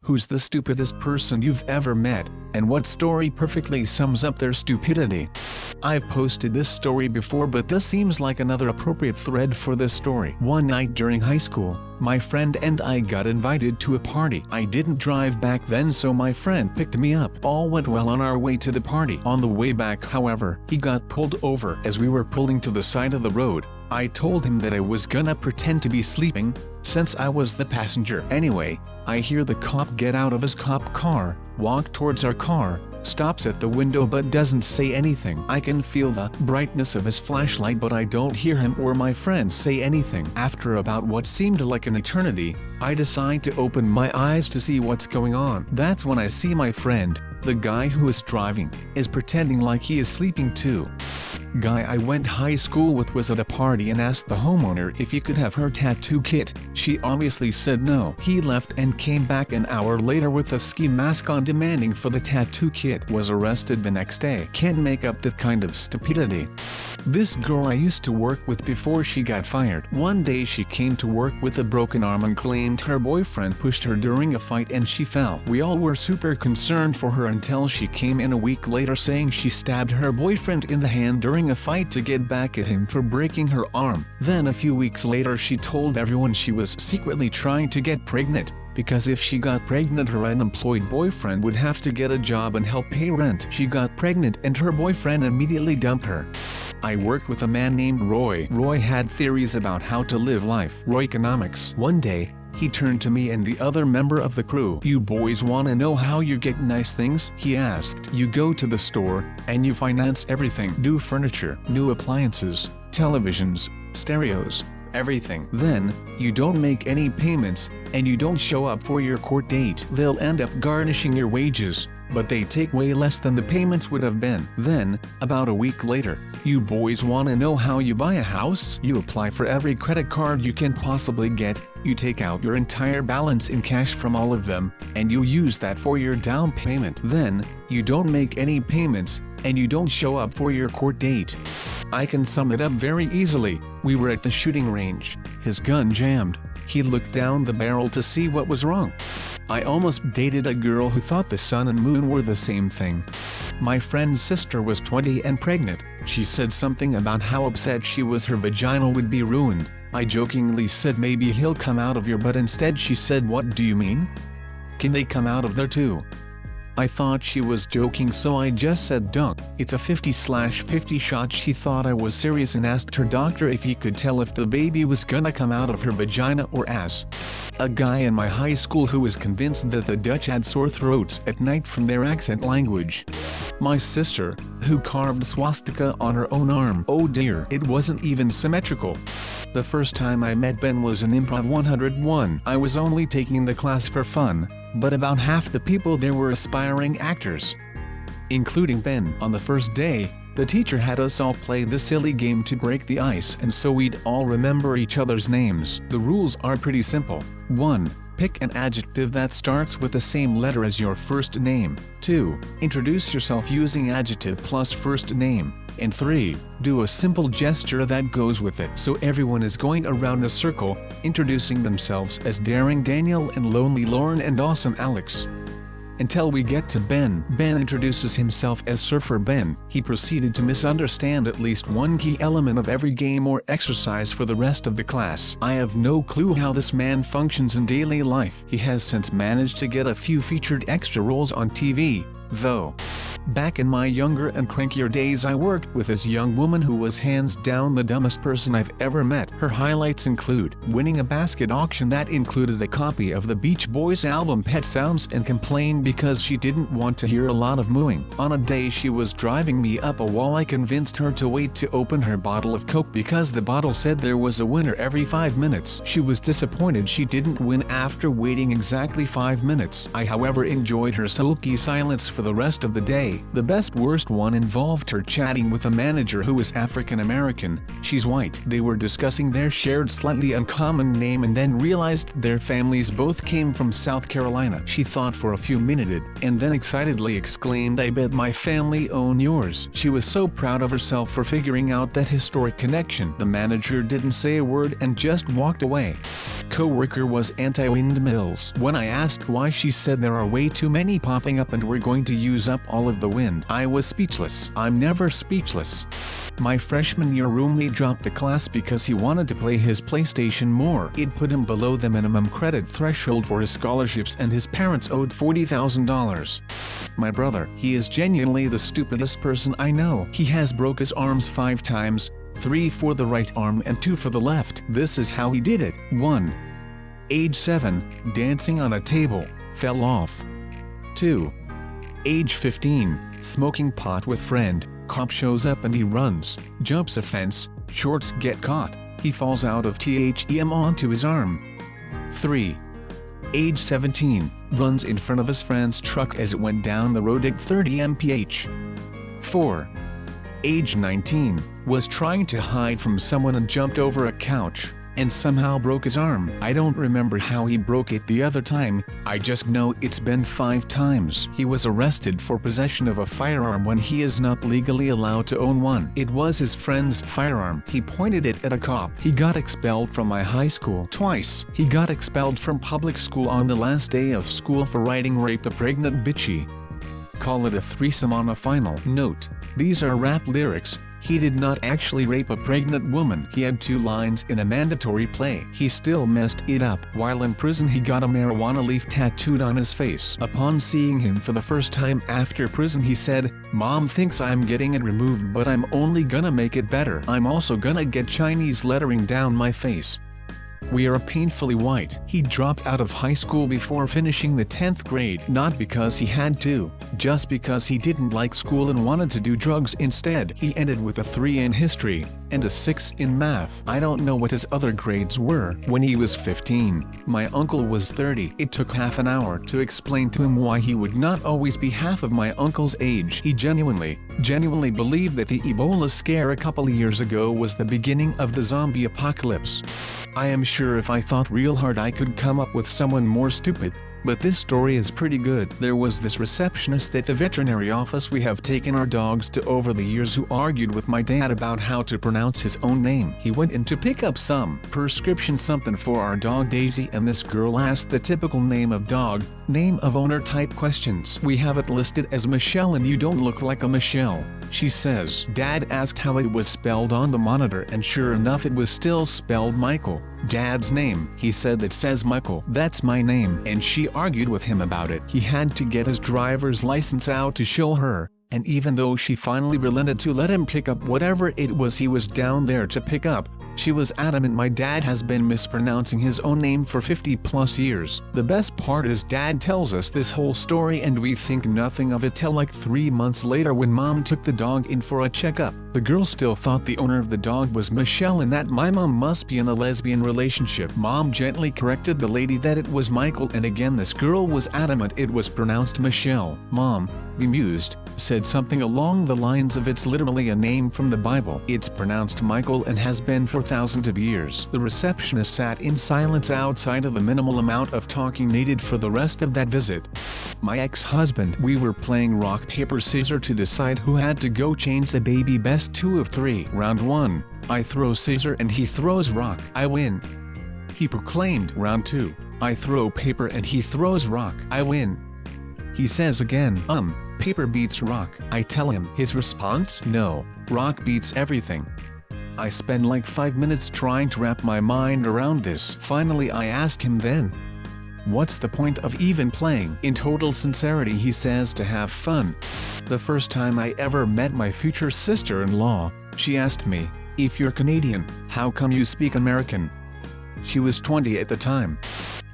Who's the stupidest person you've ever met, and what story perfectly sums up their stupidity? I've posted this story before, but this seems like another appropriate thread for this story. One night during high school, my friend and I got invited to a party. I didn't drive back then, so my friend picked me up. All went well on our way to the party. On the way back, however, he got pulled over. As we were pulling to the side of the road, I told him that I was gonna pretend to be sleeping, since I was the passenger. Anyway, I hear the cop get out of his cop car, walk towards our car, stops at the window but doesn't say anything. I can feel the brightness of his flashlight, but I don't hear him or my friend say anything. After about what seemed like an eternity, I decide to open my eyes to see what's going on. That's when I see my friend, the guy who is driving, is pretending like he is sleeping too. Guy I went high school with was at a party and asked the homeowner if he could have her tattoo kit. She obviously said no. He left and came back an hour later with a ski mask on, demanding for the tattoo kit. Was arrested the next day. Can't make up that kind of stupidity. This girl I used to work with before she got fired. One day she came to work with a broken arm and claimed her boyfriend pushed her during a fight and she fell. We all were super concerned for her until she came in a week later saying she stabbed her boyfriend in the hand during a fight to get back at him for breaking her arm. Then a few weeks later she told everyone she was secretly trying to get pregnant, because if she got pregnant her unemployed boyfriend would have to get a job and help pay rent. She got pregnant and her boyfriend immediately dumped her. I worked with a man named Roy. Roy had theories about how to live life. Roy-economics. One day, he turned to me and the other member of the crew. "You boys wanna know how you get nice things?" he asked. "You go to the store, and you finance everything. New furniture, new appliances, televisions, stereos, everything. Then, you don't make any payments, and you don't show up for your court date. They'll end up garnishing your wages, but they take way less than the payments would have been. Then, about a week later, you boys wanna know how you buy a house? You apply for every credit card you can possibly get, you take out your entire balance in cash from all of them, and you use that for your down payment. Then, you don't make any payments, and you don't show up for your court date." I can sum it up very easily. We were at the shooting range. His gun jammed. He looked down the barrel to see what was wrong. I almost dated a girl who thought the sun and moon were the same thing. My friend's sister was 20 and pregnant. She said something about how upset she was her vagina would be ruined. I jokingly said maybe he'll come out of your butt. Instead she said, "What do you mean? Can they come out of there too?" I thought she was joking, so I just said dunk. It's a 50/50 shot. She thought I was serious and asked her doctor if he could tell if the baby was gonna come out of her vagina or ass. A guy in my high school who was convinced that the Dutch had sore throats at night from their accent language. My sister, who carved swastika on her own arm. Oh dear, it wasn't even symmetrical. The first time I met Ben was in Improv 101. I was only taking the class for fun, but about half the people there were aspiring actors, including Ben. On the first day, the teacher had us all play the silly game to break the ice, and so we'd all remember each other's names. The rules are pretty simple. 1. Pick an adjective that starts with the same letter as your first name. 2. Introduce yourself using adjective plus first name. And 3. Do a simple gesture that goes with it. So everyone is going around a circle, introducing themselves as Daring Daniel and Lonely Lauren and Awesome Alex. Until we get to Ben. Ben introduces himself as Surfer Ben. He proceeded to misunderstand at least one key element of every game or exercise for the rest of the class. I have no clue how this man functions in daily life. He has since managed to get a few featured extra roles on TV, though. Back in my younger and crankier days I worked with this young woman who was hands down the dumbest person I've ever met. Her highlights include winning a basket auction that included a copy of the Beach Boys album Pet Sounds and complained because she didn't want to hear a lot of mooing. On a day she was driving me up a wall, I convinced her to wait to open her bottle of Coke because the bottle said there was a winner every 5 minutes. She was disappointed she didn't win after waiting exactly 5 minutes. I however enjoyed her sulky silence for the rest of the day. day. The best worst one involved her chatting with a manager who was African American. She's white. They were discussing their shared slightly uncommon name and then realized their families both came from South Carolina. She thought for a few minutes and then excitedly exclaimed, "I bet my family own yours." She was so proud of herself for figuring out that historic connection. The manager didn't say a word and just walked away. Coworker was anti-windmills. When I asked why, she said there are way too many popping up and we're going to use up all of the wind. I was speechless. I'm never speechless. My freshman year roommate dropped a class because he wanted to play his PlayStation more. It put him below the minimum credit threshold for his scholarships and his parents owed $40,000. My brother, he is genuinely the stupidest person I know. He has broke his arms 5 times, 3 for the right arm and 2 for the left. This is how he did it. 1. Age 7, dancing on a table, fell off. 2. Age 15, smoking pot with friend, cop shows up and he runs, jumps a fence, shorts get caught, he falls out of THEM onto his arm. 3. Age 17, runs in front of his friend's truck as it went down the road at 30 mph. 4. Age 19, was trying to hide from someone and jumped over a couch, and somehow broke his arm. I don't remember how he broke it the other time, I just know it's been 5 times. He was arrested for possession of a firearm when he is not legally allowed to own one. It was his friend's firearm. He pointed it at a cop. He got expelled from my high school twice. He got expelled from public school on the last day of school for writing "raped a pregnant bitchy." Call it a threesome on a final note. These are rap lyrics. He did not actually rape a pregnant woman. He had 2 lines in a mandatory play. He still messed it up. While in prison, he got a marijuana leaf tattooed on his face. Upon seeing him for the first time after prison, he said, "Mom thinks I'm getting it removed, but I'm only gonna make it better. I'm also gonna get Chinese lettering down my face. We are painfully white." He dropped out of high school before finishing the 10th grade, not because he had to, just because he didn't like school and wanted to do drugs instead. He ended with a 3 in history, and a 6 in math. I don't know what his other grades were. When he was 15, my uncle was 30. It took half an hour to explain to him why he would not always be half of my uncle's age. He genuinely believed that the Ebola scare a couple years ago was the beginning of the zombie apocalypse. I am sure if I thought real hard I could come up with someone more stupid, but this story is pretty good. There was this receptionist at the veterinary office we have taken our dogs to over the years who argued with my dad about how to pronounce his own name. He went in to pick up some prescription something for our dog Daisy, and this girl asked the typical name of dog, name of owner type questions. "We have it listed as Michelle and you don't look like a Michelle," she says. Dad asked how it was spelled on the monitor and sure enough it was still spelled Michael. Dad's name. He said, "That says Michael. That's my name." And she argued with him about it. He had to get his driver's license out to show her, and even though she finally relented to let him pick up whatever it was he was down there to pick up, she was adamant my dad has been mispronouncing his own name for 50+ years. The best part is Dad tells us this whole story and we think nothing of it till like 3 months later when Mom took the dog in for a checkup. The girl still thought the owner of the dog was Michelle and that my mom must be in a lesbian relationship. Mom gently corrected the lady that it was Michael, and again this girl was adamant it was pronounced Michelle. Mom, bemused, said something along the lines of, "It's literally a name from the Bible. It's pronounced Michael and has been for thousands of years." The receptionist sat in silence outside of the minimal amount of talking needed for the rest of that visit. My ex-husband, we were playing rock paper scissors to decide who had to go change the baby. Best 2 of 3. Round 1, I throw scissor and he throws rock. I win, he proclaimed. Round 2, I throw paper and he throws rock. I win, he says again. Paper beats rock. I tell him. His response? No, rock beats everything. I spend like 5 minutes trying to wrap my mind around this. Finally I ask him then, what's the point of even playing? In total sincerity he says, to have fun. The first time I ever met my future sister-in-law, she asked me, "If you're Canadian, how come you speak American?" She was 20 at the time.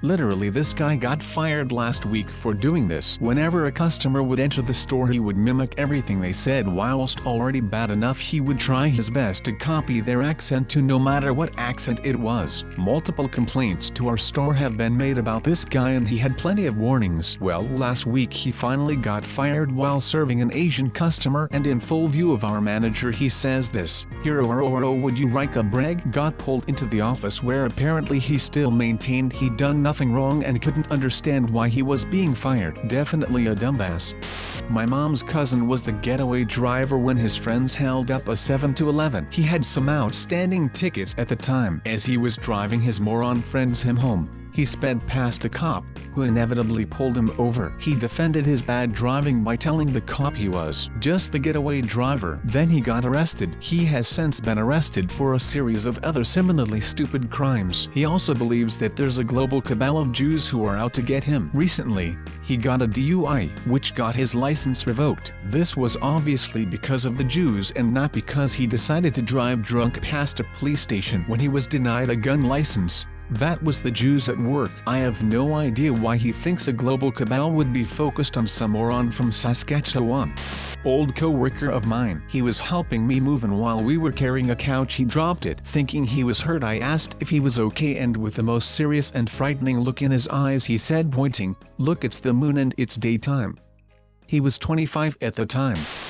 Literally, this guy got fired last week for doing this. Whenever a customer would enter the store, he would mimic everything they said. Whilst already bad enough, he would try his best to copy their accent too, no matter what accent it was. Multiple complaints to our store have been made about this guy, and he had plenty of warnings. Well, last week he finally got fired while serving an Asian customer, and in full view of our manager he says this: "Hero, would you like a brag?" Got pulled into the office, where apparently he still maintained he'd done nothing wrong and couldn't understand why he was being fired. Definitely a dumbass. My mom's cousin was the getaway driver when his friends held up a 7-Eleven. He had some outstanding tickets at the time. As he was driving his moron friends home, he sped past a cop, who inevitably pulled him over. He defended his bad driving by telling the cop he was just the getaway driver. Then he got arrested. He has since been arrested for a series of other similarly stupid crimes. He also believes that there's a global cabal of Jews who are out to get him. Recently, he got a DUI, which got his license revoked. This was obviously because of the Jews and not because he decided to drive drunk past a police station when he was denied a gun license. That was the Jews at work. I have no idea why he thinks a global cabal would be focused on some moron from Saskatchewan. Old co-worker of mine. He was helping me move, and while we were carrying a couch he dropped it. Thinking he was hurt, I asked if he was okay, and with the most serious and frightening look in his eyes he said, pointing, "Look, it's the moon and it's daytime." He was 25 at the time.